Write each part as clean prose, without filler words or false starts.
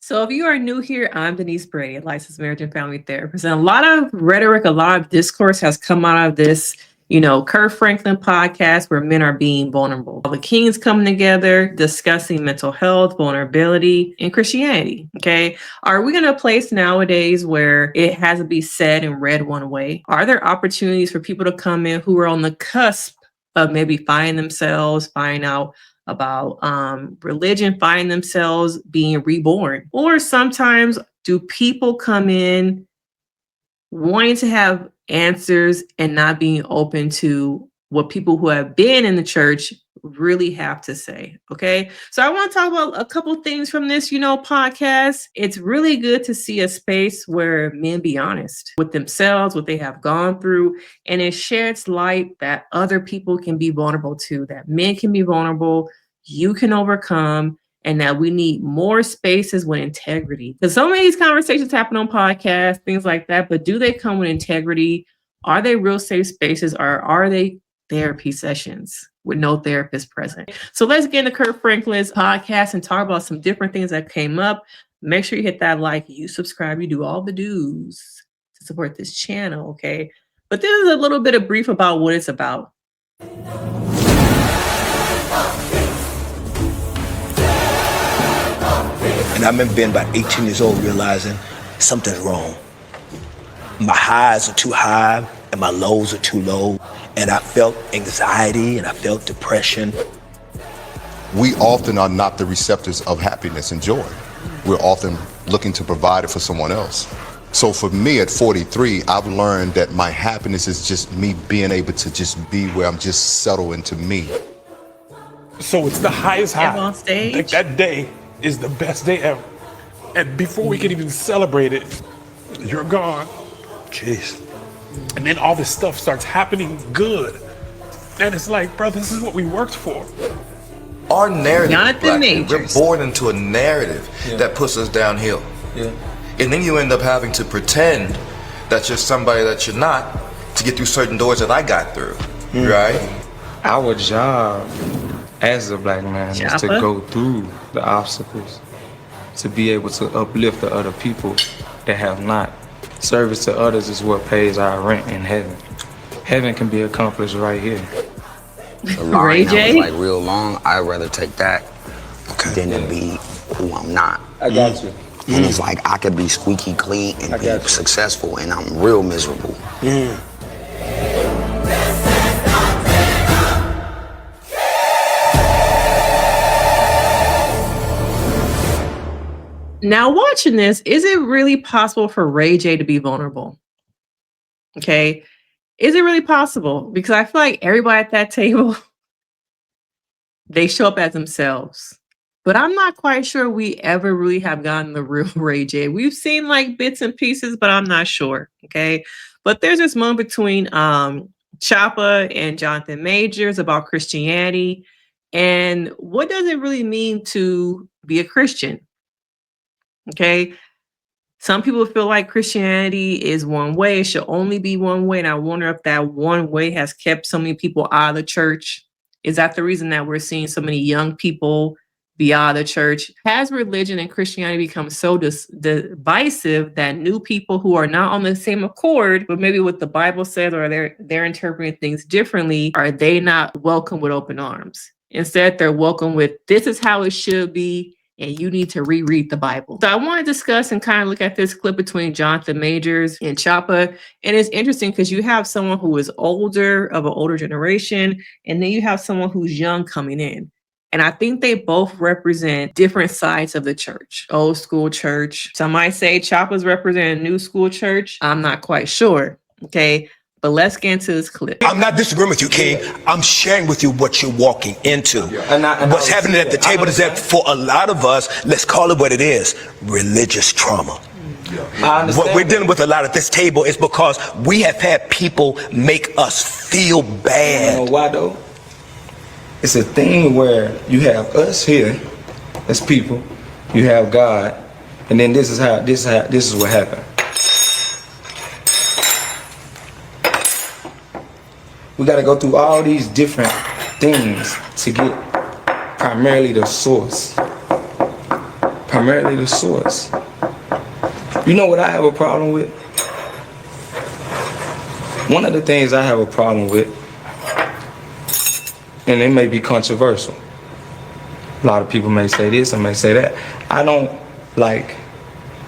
So if you are new here, I'm Denise Brady, a licensed marriage and family therapist. And a lot of rhetoric, a lot of discourse has come out of this, Kirk Franklin podcast where men are being vulnerable. All the kings coming together, discussing mental health, vulnerability, and Christianity. Okay. Are we in a place nowadays where it has to be said and read one way? Are there opportunities for people to come in who are on the cusp of maybe finding themselves, finding out about religion, find themselves being reborn? Or sometimes do people come in wanting to have answers and not being open to what people who have been in the church really have to say? Okay. So I want to talk about a couple things from this, podcast. It's really good to see a space where men be honest with themselves, what they have gone through, and it sheds light that other people can be vulnerable too, that men can be vulnerable, you can overcome, and that we need more spaces with integrity. Because so many of these conversations happen on podcasts, things like that, but do they come with integrity? Are they real safe spaces, or are they therapy sessions with no therapist present? So let's get into Kirk Franklin's podcast and talk about some different things that came up. Make sure you hit that like, you subscribe, you do all the do's to support this channel, okay? But this is a little bit of brief about what it's about. And I remember being about 18 years old realizing something's wrong. My highs are too high and my lows are too low. And I felt anxiety and I felt depression. We often are not the receptors of happiness and joy. We're often looking to provide it for someone else. So for me at 43, I've learned that my happiness is just me being able to just be where I'm just settled into me. So it's the highest high. On stage. Like that day is the best day ever. And before we can even celebrate it, you're gone. Jeez. And then all this stuff starts happening good. And it's like, bro, this is what we worked for. Our narrative, Johnathan, we're born into a narrative that puts us downhill. Yeah. And then you end up having to pretend that you're somebody that you're not to get through certain doors that I got through, right? Our job as a black man is to Choppa. go through the obstacles, to be able to uplift the other people that have not. Service to others is what pays our rent in heaven. Heaven can be accomplished right here. The line Ray that J? was like real long, I'd rather take that than to be who I'm not. I got you. And it's like I could be squeaky clean and be got you. successful, and I'm real miserable. Now, watching this, is it really possible for Ray J to be vulnerable? Okay. Is it really possible? Because I feel like everybody at that table, they show up as themselves. But I'm not quite sure we ever really have gotten the real Ray J. We've seen like bits and pieces, but I'm not sure. Okay. But there's this moment between Choppa and Johnathan Majors about Christianity. And what does it really mean to be a Christian? Okay. Some people feel like Christianity is one way, it should only be one way. And I wonder if that one way has kept so many people out of the church. Is that the reason that we're seeing so many young people be out of the church? Has religion and Christianity become so divisive that new people who are not on the same accord, but maybe what the Bible says, or they're interpreting things differently, are they not welcome with open arms? Instead, they're welcome with, this is how it should be, and you need to reread the Bible. So I want to discuss and kind of look at this clip between Johnathan Majors and Choppa. And it's interesting because you have someone who is older, of an older generation, and then you have someone who's young coming in. And I think they both represent different sides of the church. Old school church. Some might say Choppa's representing new school church. I'm not quite sure. Okay. But let's get into this clip. I'm not disagreeing with you, King. I'm sharing with you what you're walking into. And What's happening at the table is that for a lot of us, let's call it what it is, religious trauma. I understand. What we're dealing with a lot at this table is because we have had people make us feel bad. You know why though? It's a thing where you have us here as people, you have God, and then this is what happened. We got to go through all these different things to get primarily the source. primarily the source. You know what I have a problem with? One of the things I have a problem with, and it may be controversial. A lot of people may say this and may say that. I don't like,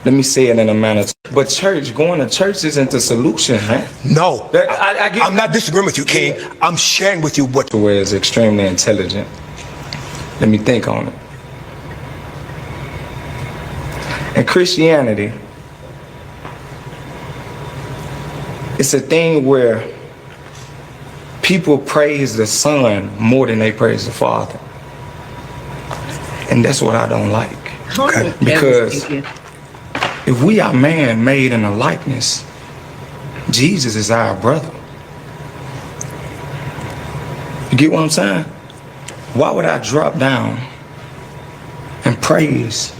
let me say it in a manner, but going to church isn't the solution, man. No, I'm not disagreeing with you, King. I'm sharing with you what. Where it's extremely intelligent. Let me think on it. In Christianity, it's a thing where people praise the Son more than they praise the Father. And that's what I don't like. Okay. Because if we are man made in a likeness, Jesus is our brother. You get what I'm saying? Why would I drop down and praise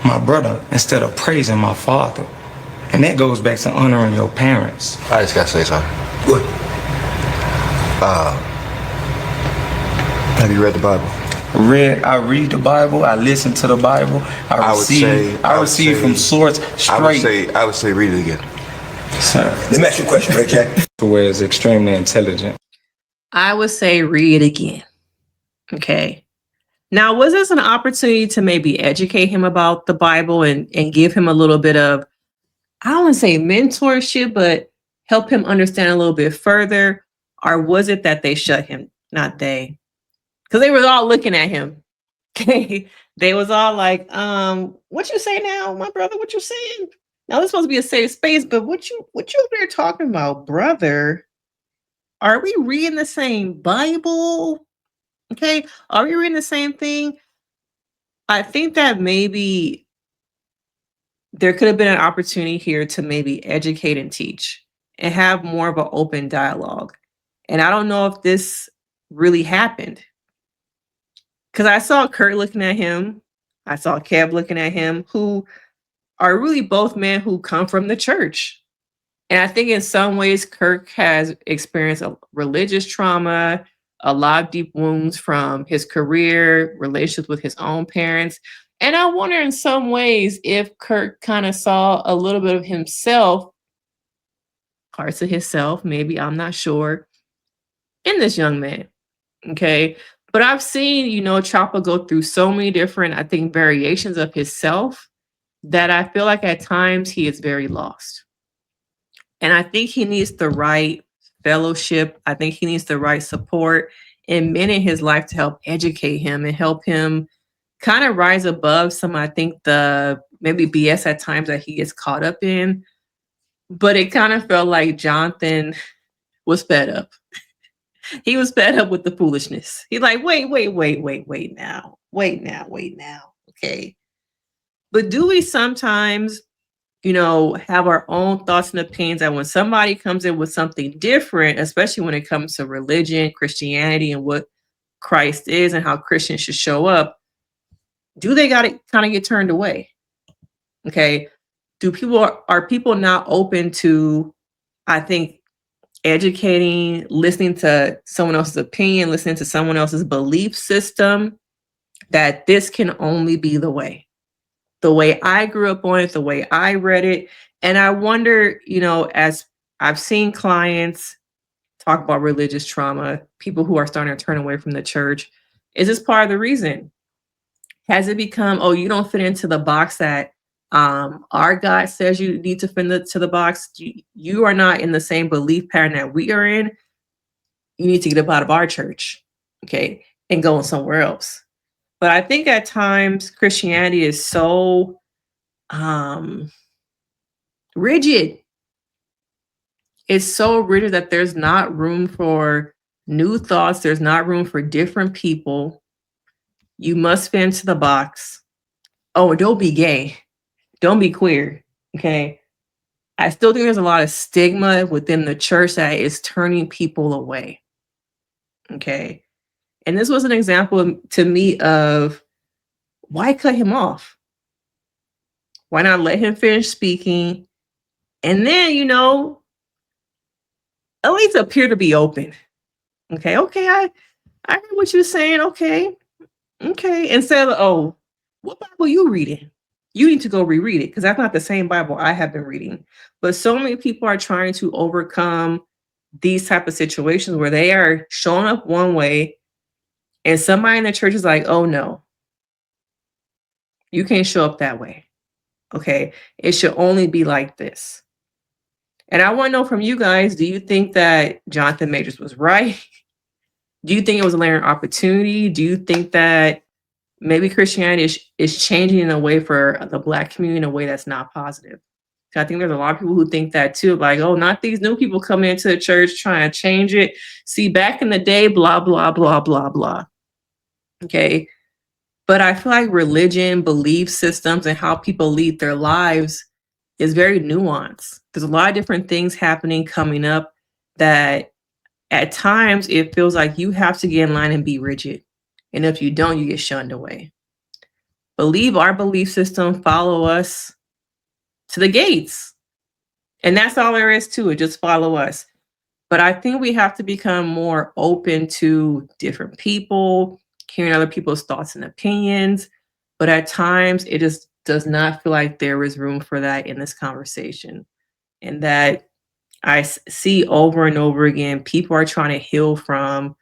my brother instead of praising my father? And that goes back to honoring your parents. I just gotta say something. What? Have you read the Bible? I read the Bible, I listen to the Bible, I receive from source straight. I would say read it again. Sir. Let me ask you a question, Ray Jack. Where it's extremely intelligent. I would say read it again. Okay. Now, was this an opportunity to maybe educate him about the Bible and give him a little bit of, I don't want to say mentorship, but help him understand a little bit further? Or was it that they shut him? Not they. Because they were all looking at him. Okay. They was all like, what you say now, my brother? What you saying? Now this is supposed to be a safe space, but what you over there talking about, brother? Are we reading the same Bible? Okay. Are we reading the same thing? I think that maybe there could have been an opportunity here to maybe educate and teach and have more of an open dialogue. And I don't know if this really happened. Because I saw Kurt looking at him. I saw Kev looking at him, who are really both men who come from the church. And I think in some ways, Kirk has experienced a religious trauma, a lot of deep wounds from his career, relationships with his own parents. And I wonder in some ways if Kirk kind of saw a little bit of himself, parts of himself, maybe, I'm not sure, in this young man. Okay. But I've seen, Choppa go through so many different, I think, variations of himself that I feel like at times he is very lost. And I think he needs the right fellowship. I think he needs the right support and men in his life to help educate him and help him kind of rise above some, I think, the maybe BS at times that he gets caught up in. But it kind of felt like Johnathan was fed up. He was fed up with the foolishness. He's like, wait now. Okay. But do we sometimes, have our own thoughts and opinions that when somebody comes in with something different, especially when it comes to religion, Christianity, and what Christ is and how Christians should show up, do they got to kind of get turned away? Okay. Are people not open to, I think, educating, listening to someone else's opinion, listening to someone else's belief system, that this can only be the way I grew up on it, the way I read it. And I wonder, as I've seen clients talk about religious trauma, people who are starting to turn away from the church, is this part of the reason? Has it become, oh, you don't fit into the box that our God says you need to fit into the box? You are not in the same belief pattern that we are in. You need to get up out of our church, okay, and go somewhere else. But I think at times Christianity is so rigid. It's so rigid that there's not room for new thoughts. There's not room for different people. You must fit into the box. Oh, don't be gay. Don't be queer. Okay. I still think there's a lot of stigma within the church that is turning people away. Okay. And this was an example to me of why cut him off? Why not let him finish speaking? And then, at least appear to be open. Okay. I heard what you're saying. Okay. Instead of, oh, what Bible you reading? You need to go reread it because that's not the same Bible I have been reading. But so many people are trying to overcome these type of situations where they are showing up one way and somebody in the church is like, oh no, you can't show up that way. Okay. It should only be like this. And I want to know from you guys, do you think that Johnathan Majors was right? Do you think it was a learning opportunity? Do you think that maybe Christianity is changing in a way for the Black community in a way that's not positive? I think there's a lot of people who think that too, like, oh, not these new people coming into the church trying to change it. See, back in the day, blah, blah, blah, blah, blah. Okay. But I feel like religion, belief systems, and how people lead their lives is very nuanced. There's a lot of different things happening coming up that at times it feels like you have to get in line and be rigid. And if you don't, you get shunned away. Believe our belief system, follow us to the gates. And that's all there is to it. Just follow us. But I think we have to become more open to different people, hearing other people's thoughts and opinions. But at times it just does not feel like there is room for that in this conversation. And that I see over and over again, people are trying to heal from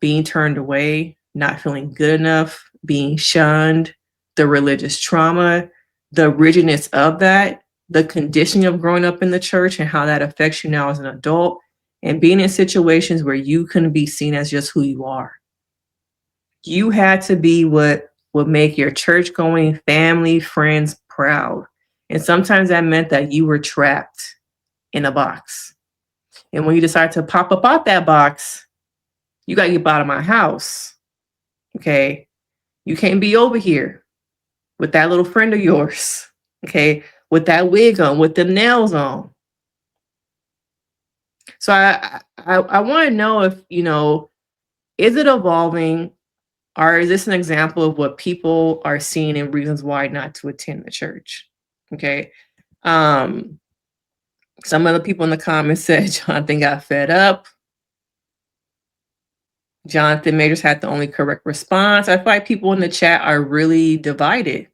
being turned away, not feeling good enough, being shunned, the religious trauma, the rigidness of that, the conditioning of growing up in the church and how that affects you now as an adult, and being in situations where you couldn't be seen as just who you are. You had to be what would make your church going family, friends proud. And sometimes that meant that you were trapped in a box. And when you decide to pop up out that box, you got to get out of my house. Okay. You can't be over here with that little friend of yours. Okay. With that wig on, with the nails on. So I want to know if, is it evolving, or is this an example of what people are seeing and reasons why not to attend the church? Okay. Some of the people in the comments said Johnathan got fed up. Johnathan Majors had the only correct response. I feel like people in the chat are really divided.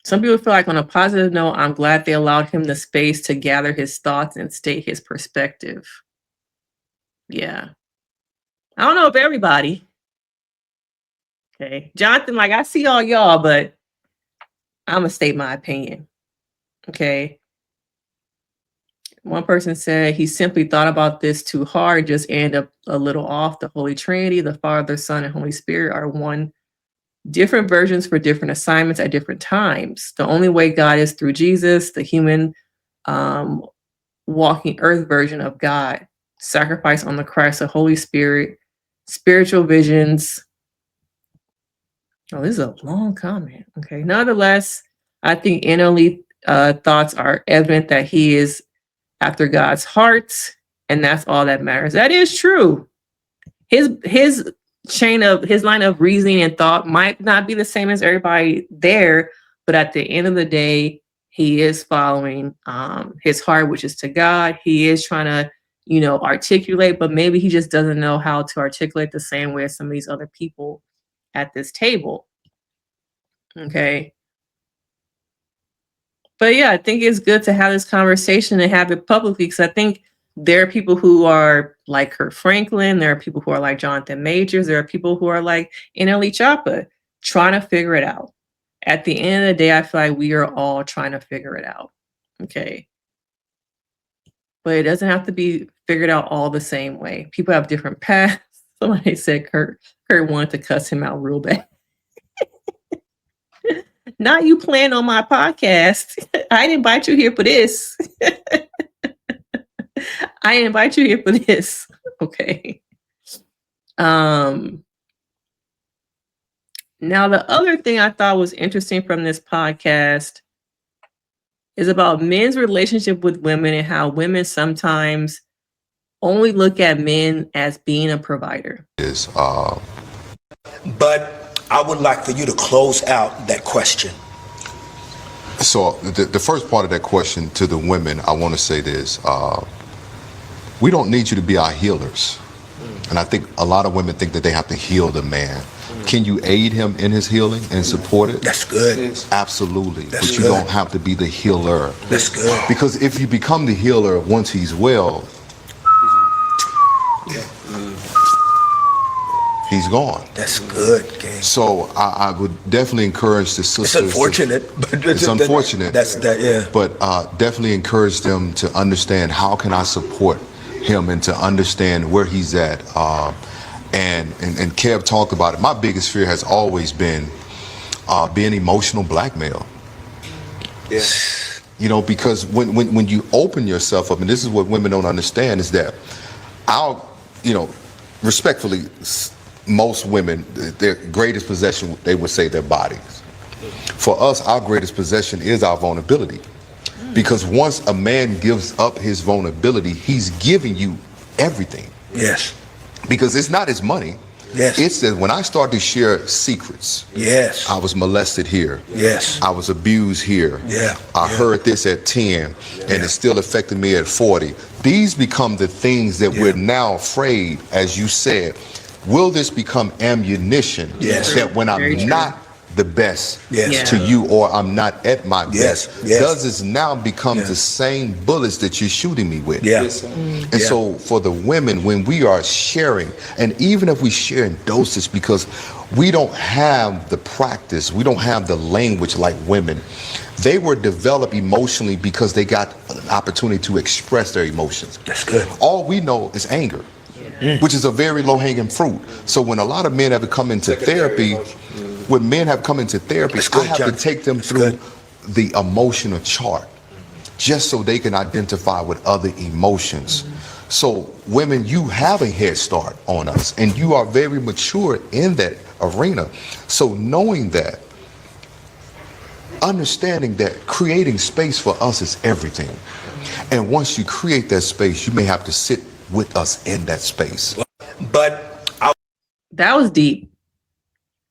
Some people feel like, on a positive note, I'm glad they allowed him the space to gather his thoughts and state his perspective. Yeah. I don't know if everybody. Okay. Johnathan, like, I see all y'all, but I'm going to state my opinion. Okay. One person said he simply thought about this too hard, just end up a little off. The Holy Trinity, the Father, Son, and Holy Spirit are one. Different versions for different assignments at different times. The only way God is through Jesus, the human walking earth version of God. Sacrifice on the Christ, the Holy Spirit, spiritual visions. Oh, this is a long comment. Okay. Nonetheless, I think innerly thoughts are evident that he is after God's heart, and that's all that matters. That is true. His line of reasoning and thought might not be the same as everybody there, but at the end of the day, he is following his heart, which is to God. He is trying to, articulate, but maybe he just doesn't know how to articulate the same way as some of these other people at this table. Okay. But yeah, I think it's good to have this conversation and have it publicly, because I think there are people who are like Kirk Franklin. There are people who are like Johnathan Majors. There are people who are like Choppa, trying to figure it out. At the end of the day, I feel like we are all trying to figure it out. Okay. But it doesn't have to be figured out all the same way. People have different paths. Somebody said Kurt wanted to cuss him out real bad. Not you playing on my podcast. I didn't invite you here for this. I didn't invite you here for this. Okay. Now, the other thing I thought was interesting from this podcast is about men's relationship with women and how women sometimes only look at men as being a provider. But I would like for you to close out that question. So the first part of that question to the women, I want to say this. We don't need you to be our healers. And I think a lot of women think that they have to heal the man. Can you aid him in his healing and support it? That's good. Absolutely. That's But you good. don't have to be the healer. That's good. Because if you become the healer once he's well, he's gone. That's good, King. So I would definitely encourage the sisters. It's unfortunate, but It's unfortunate. That's that, yeah. But definitely encourage them to understand how can I support him and to understand where he's at. And Kev talked about it. My biggest fear has always been being emotional blackmail. Yeah. You know, because when you open yourself up, and this is what women don't understand, is that respectfully, most women, their greatest possession, they would say their bodies. For us, our greatest possession is our vulnerability. Because once a man gives up his vulnerability, he's giving you everything. Yes. Because it's not his money. Yes. It's that when I start to share secrets. Yes. I was molested here. Yes. I was abused here. Yeah. I heard this at 10 and it still affected me at 40. These become the things that we're now afraid, as you said. Will this become ammunition that when I'm not the best to you or I'm not at my best, does this now become the same bullets that you're shooting me with? And so for the women, when we are sharing, and even if we share in doses, because we don't have the practice, we don't have the language like women, they were developed emotionally because they got an opportunity to express their emotions. That's good. All we know is anger. Which is a very low-hanging fruit. So when a lot of men have come into therapy, I have to take them through the emotional chart just so they can identify with other emotions. So women, you have a head start on us and you are very mature in that arena. So knowing that, understanding that creating space for us is everything. And once you create that space, you may have to sit with us in that space. But that was deep.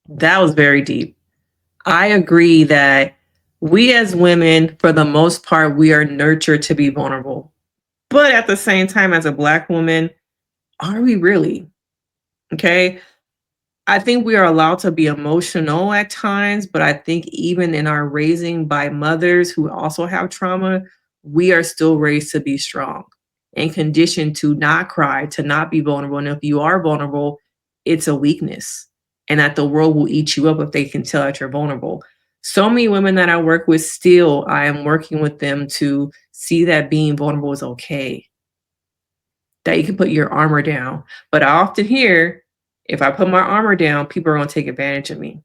That was very deep. I agree that we as women, for the most part, we are nurtured to be vulnerable. But at the same time, as a Black woman, are we really? Okay. I think we are allowed to be emotional at times, but I think even in our raising by mothers who also have trauma, we are still raised to be strong and conditioned to not cry, to not be vulnerable. And if you are vulnerable, it's a weakness and that the world will eat you up if they can tell that you're vulnerable. So many women that I work with still, I am working with them to see that being vulnerable is okay, that you can put your armor down. But I often hear, if I put my armor down, people are going to take advantage of me.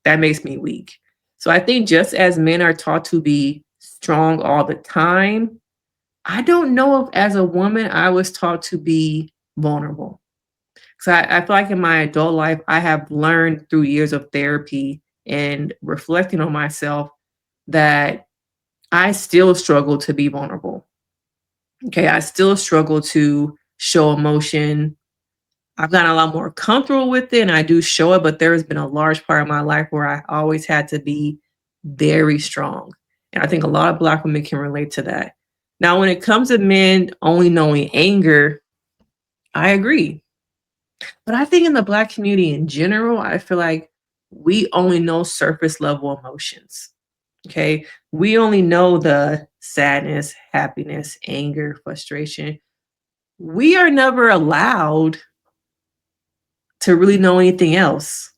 That makes me weak. So I think just as men are taught to be strong all the time, I don't know if as a woman, I was taught to be vulnerable. So I feel like in my adult life, I have learned through years of therapy and reflecting on myself that I still struggle to be vulnerable. Okay, I still struggle to show emotion. I've gotten a lot more comfortable with it and I do show it, but there has been a large part of my life where I always had to be very strong. And I think a lot of Black women can relate to that. Now, when it comes to men only knowing anger, I agree. But I think in the Black community in general, I feel like we only know surface level emotions. Okay. We only know the sadness, happiness, anger, frustration. We are never allowed to really know anything else.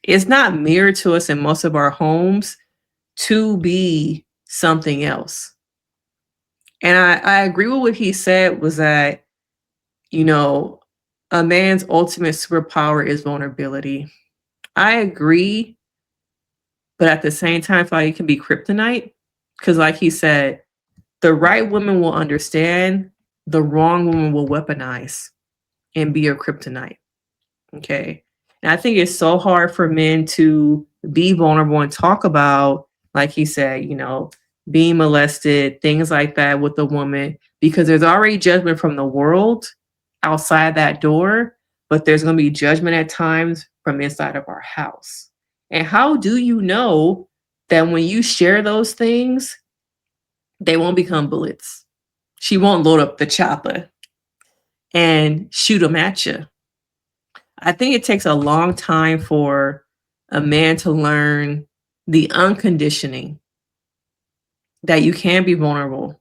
It's not mirrored to us in most of our homes to be something else. And I agree with what he said was that, a man's ultimate superpower is vulnerability. I agree, but at the same time, I feel like it can be kryptonite. Because like he said, the right woman will understand, the wrong woman will weaponize and be your kryptonite. Okay. And I think it's so hard for men to be vulnerable and talk about, like he said, being molested, things like that with a woman, because there's already judgment from the world outside that door, but there's going to be judgment at times from inside of our house. And how do you know that when you share those things, they won't become bullets? She won't load up the chopper and shoot them at you. I think it takes a long time for a man to learn the unconditioning that you can be vulnerable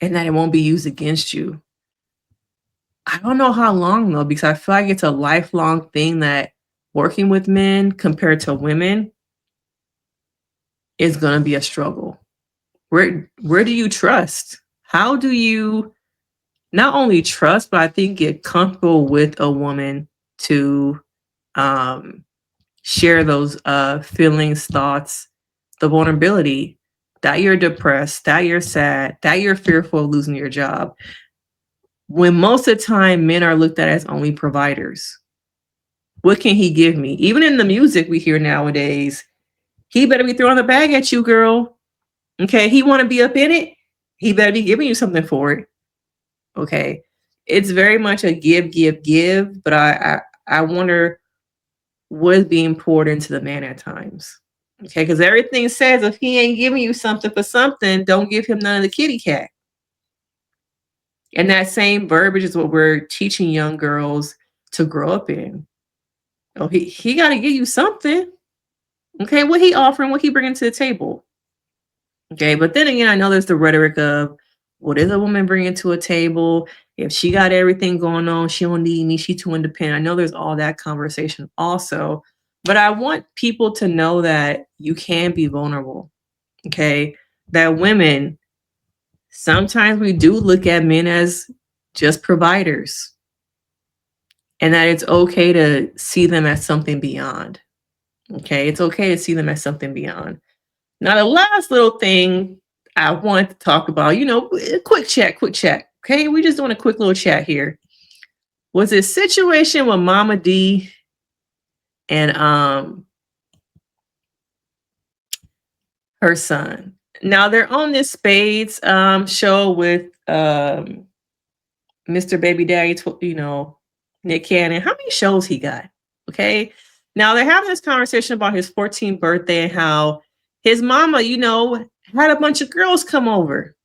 and that it won't be used against you. I don't know how long though, because I feel like it's a lifelong thing that working with men compared to women is going to be a struggle. Where do you trust? How do you not only trust, but I think get comfortable with a woman to share those feelings, thoughts, the vulnerability that you're depressed, that you're sad, that you're fearful of losing your job. When most of the time men are looked at as only providers. What can he give me? Even in the music we hear nowadays, he better be throwing the bag at you, girl. Okay, he want to be up in it. He better be giving you something for it. Okay, it's very much a give, give, give. But I wonder what is being poured into the man at times. Okay, because everything says if he ain't giving you something for something, don't give him none of the kitty cat. And that same verbiage is what we're teaching young girls to grow up in. Oh, he got to give you something. Okay, what he offering, what he bringing to the table. Okay, but then again, I know there's the rhetoric of what is a woman bringing to a table? If she got everything going on, she don't need me, she's too independent. I know there's all that conversation also, but I want people to know that you can be vulnerable. Okay, that women, sometimes we do look at men as just providers, and that it's okay to see them as something beyond. Okay, it's okay to see them as something beyond. Now, the last little thing I want to talk about, quick chat. Okay, we're just doing a quick little chat here. Was this situation with Mama D and her son. Now they're on this Spades show with Mr. Baby Daddy, Nick Cannon. How many shows he got? Okay. Now they're having this conversation about his 14th birthday and how his mama, had a bunch of girls come over.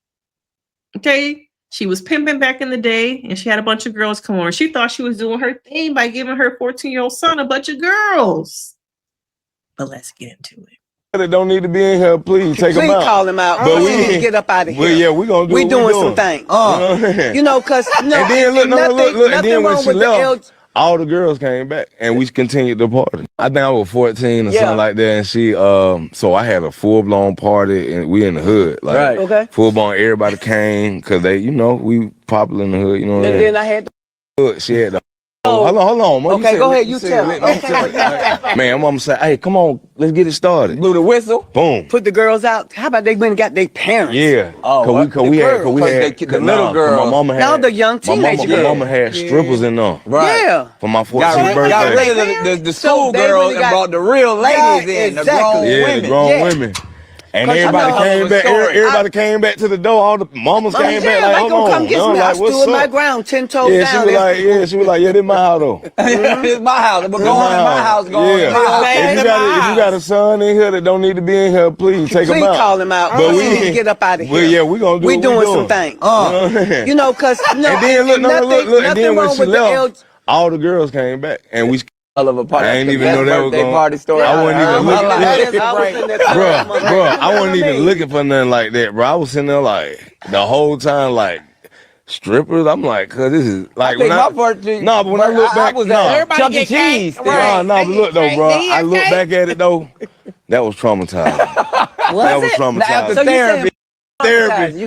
Okay. She was pimping back in the day and she had a bunch of girls come over. She thought she was doing her thing by giving her 14-year-old son a bunch of girls. But let's get into it. That don't need to be in here, please take them out. Please call him out. But we need to get up out of here. Well, yeah, we gonna do. We doing some things. Cause and then look, and then when she left, all the girls came back and we continued the party. I think I was 14 or something like that, and she so I had a full blown party and we in the hood, like right. Okay. Full blown. Everybody came because they, we popular in the hood, And then I had she had the. Hold on. Mom. Okay, go ahead. You tell me. Man, mama said, "Hey, come on, let's get it started." Blew the whistle. Boom. Put the girls out. How about they went and got their parents? Yeah. Oh, cause we had the little girls. My mama had. Now the young teenage girls. My mama had strippers in them. Right. Yeah. For my 14th birthday. Got rid of the school girls and brought the real ladies in. The grown women. The grown women. And everybody came back. Everybody came back to the door. All the mamas came back. Like, hold on. Come get me. I stood my ground 10 toes down. She was like, yeah, this my house though. This my house. We're going to my house. If you got a son in here that don't need to be in here, please take him out. Please call him out. But we need to get up out of here. Well, yeah, we gonna do. We doing some things. Cause and then look, and then when she left, all the girls came back and we. Hell of a party. I ain't even know that was going. Party story. I wasn't even looking. Bro, I wasn't even looking for nothing like that, bro. I was sitting there like the whole time, like strippers. I'm like, cause this is like when I but when I look back, Chuck E. Cheese. But look though, bro. I look back at it though. That was traumatized. That was traumatized. Therapy.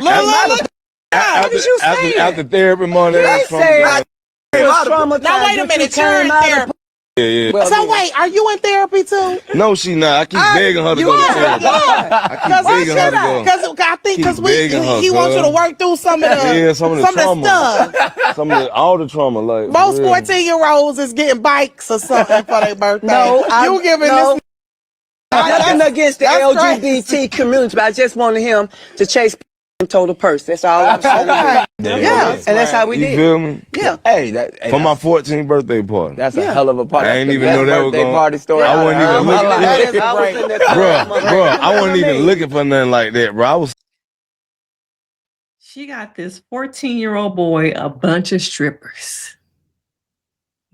After therapy, money. Now wait a minute, turn therapy. Yeah. So wait, are you in therapy too? No, she not. I keep begging her to go to therapy. I keep begging her to go. Because he wants you to work through some of the stuff. All the trauma. Like most 14-year-olds is getting bikes or something for their birthday. You giving this. Nothing against the LGBT community, but I just wanted him to chase and total purse. That's all I'm saying. Yeah, and that's how we did. You feel me? Yeah. Hey, for my 14th birthday party. That's a hell of a party. I ain't even know that was going. Party story. I wasn't even looking. Bro, I wasn't even looking for nothing like that, bro. She got this 14-year-old boy a bunch of strippers.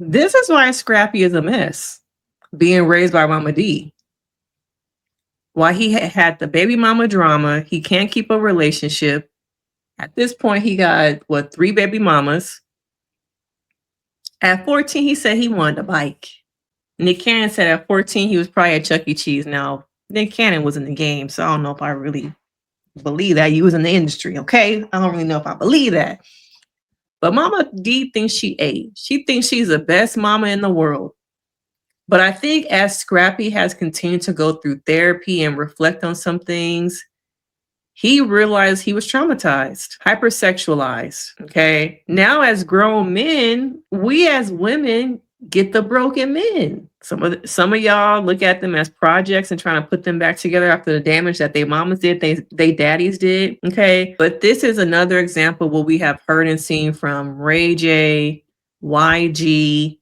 This is why Scrappy is a mess, being raised by Mama D. Why he had the baby mama drama. He can't keep a relationship. At this point, he got, 3 baby mamas. At 14, he said he wanted a bike. Nick Cannon said at 14, he was probably at Chuck E. Cheese. Now, Nick Cannon was in the game, so I don't know if I really believe that. You was in the industry, okay? I don't really know if I believe that. But Mama D thinks she ate. She thinks she's the best mama in the world. But I think as Scrappy has continued to go through therapy and reflect on some things, he realized he was traumatized, hypersexualized. Okay. Now, as grown men, we as women get the broken men. Some of y'all look at them as projects and trying to put them back together after the damage that their mamas did, they daddies did. Okay. But this is another example what we have heard and seen from Ray J, YG,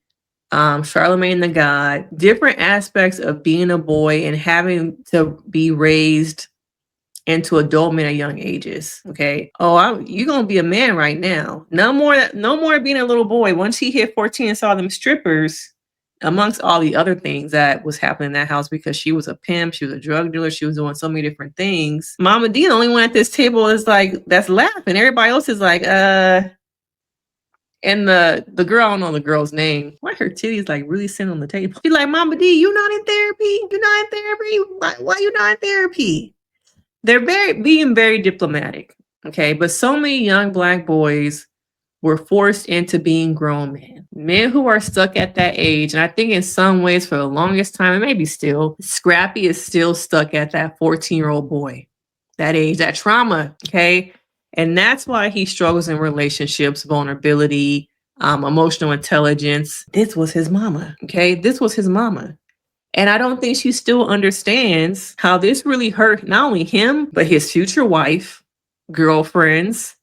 Charlemagne the God, different aspects of being a boy and having to be raised into adult men at young ages. Okay. Oh, you're gonna be a man right now. No more being a little boy. Once he hit 14 and saw them strippers, amongst all the other things that was happening in that house, because she was a pimp, she was a drug dealer, she was doing so many different things. Mama D, the only one at this table, is like, that's laughing. Everybody else is like, and the girl, I don't know the girl's name. Why her titties like really sitting on the table? She's like, Mama D, you not in therapy? You not in therapy? Why you not in therapy? They're being very diplomatic. Okay. But so many young Black boys were forced into being grown men. Men who are stuck at that age. And I think in some ways for the longest time, and maybe still, Scrappy is still stuck at that 14-year-old boy. That age, that trauma. Okay. And that's why he struggles in relationships, vulnerability, emotional intelligence. This was his mama. Okay. This was his mama. And I don't think she still understands how this really hurt not only him, but his future wife, girlfriends,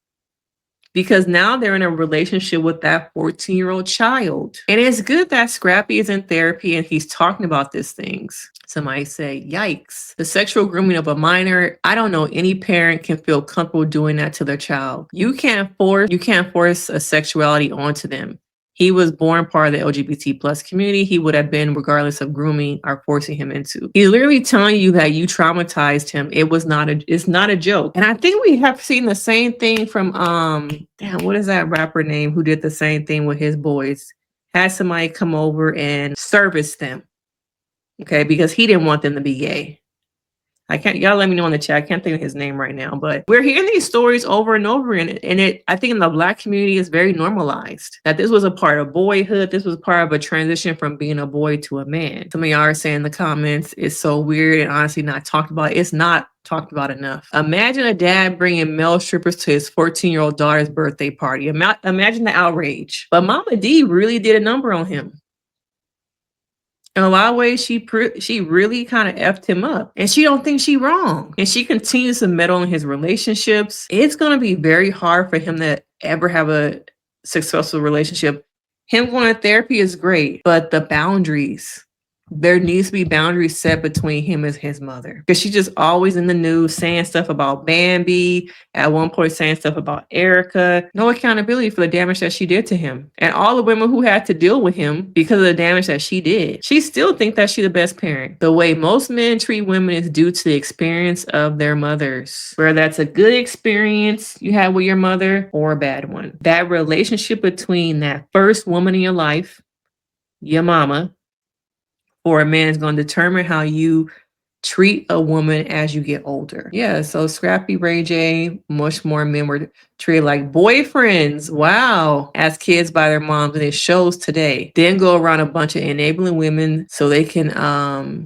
because now they're in a relationship with that 14-year-old child. And it's good that Scrappy is in therapy and he's talking about these things. Somebody say, yikes. The sexual grooming of a minor, I don't know any parent can feel comfortable doing that to their child. You can't force a sexuality onto them. He was born part of the LGBT plus community. He would have been regardless of grooming or forcing him into. He's literally telling you that you traumatized him. It's not a joke. And I think we have seen the same thing from, what is that rapper name who did the same thing with his boys? Had somebody come over and service them. Okay. Because he didn't want them to be gay. Y'all let me know in the chat. I can't think of his name right now, but we're hearing these stories over and over. And I think in the Black community is very normalized that this was a part of boyhood. This was part of a transition from being a boy to a man. Some of y'all are saying in the comments, it's so weird and honestly not talked about. It's not talked about enough. Imagine a dad bringing male strippers to his 14-year-old daughter's birthday party. Imagine the outrage. But Mama D really did a number on him. In a lot of ways, she really kind of effed him up, and she don't think she wrong. And she continues to meddle in his relationships. It's going to be very hard for him to ever have a successful relationship. Him going to therapy is great, but the boundaries, there needs to be boundaries set between him and his mother, because she's just always in the news saying stuff about Bambi, at one point saying stuff about Erica. No accountability for the damage that she did to him and all the women who had to deal with him because of the damage that she did. She still thinks that she's the best parent. The way most men treat women is due to the experience of their mothers, whether that's a good experience you had with your mother or a bad one. That relationship between that first woman in your life, your mama, or a man is going to determine how you treat a woman as you get older. Yeah, so Scrappy, Ray J, much more men were treated like boyfriends, wow, as kids by their moms, and it shows today. Then go around a bunch of enabling women so they can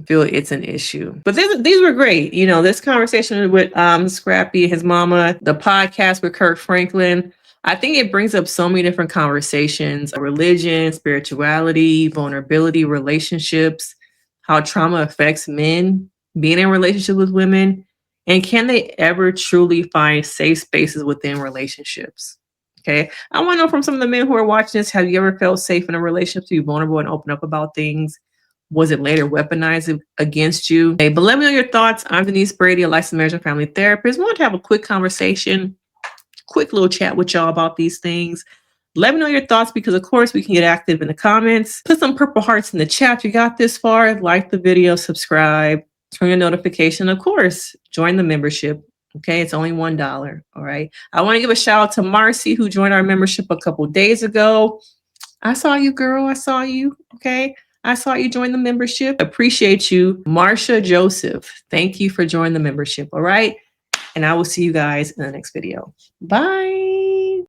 feel it's an issue. But these were great. You know, this conversation with Scrappy, his mama, the podcast with Kirk Franklin, I think it brings up so many different conversations: religion, spirituality, vulnerability, relationships, how trauma affects men being in relationships with women, and can they ever truly find safe spaces within relationships? Okay. I want to know from some of the men who are watching this, have you ever felt safe in a relationship to be vulnerable and open up about things? Was it later weaponized against you? Okay, but let me know your thoughts. I'm Denise Brady, a licensed marriage and family therapist. I want to have a quick conversation, quick little chat with y'all about these things. Let me know your thoughts because, of course, we can get active in the comments. Put some purple hearts in the chat if you got this far. Like the video, subscribe, turn your notification. Of course, join the membership. Okay, it's only $1. All right. I want to give a shout out to Marcy, who joined our membership a couple days ago. I saw you, girl. I saw you. Okay. I saw you join the membership. Appreciate you. Marsha Joseph, thank you for joining the membership. All right. And I will see you guys in the next video. Bye.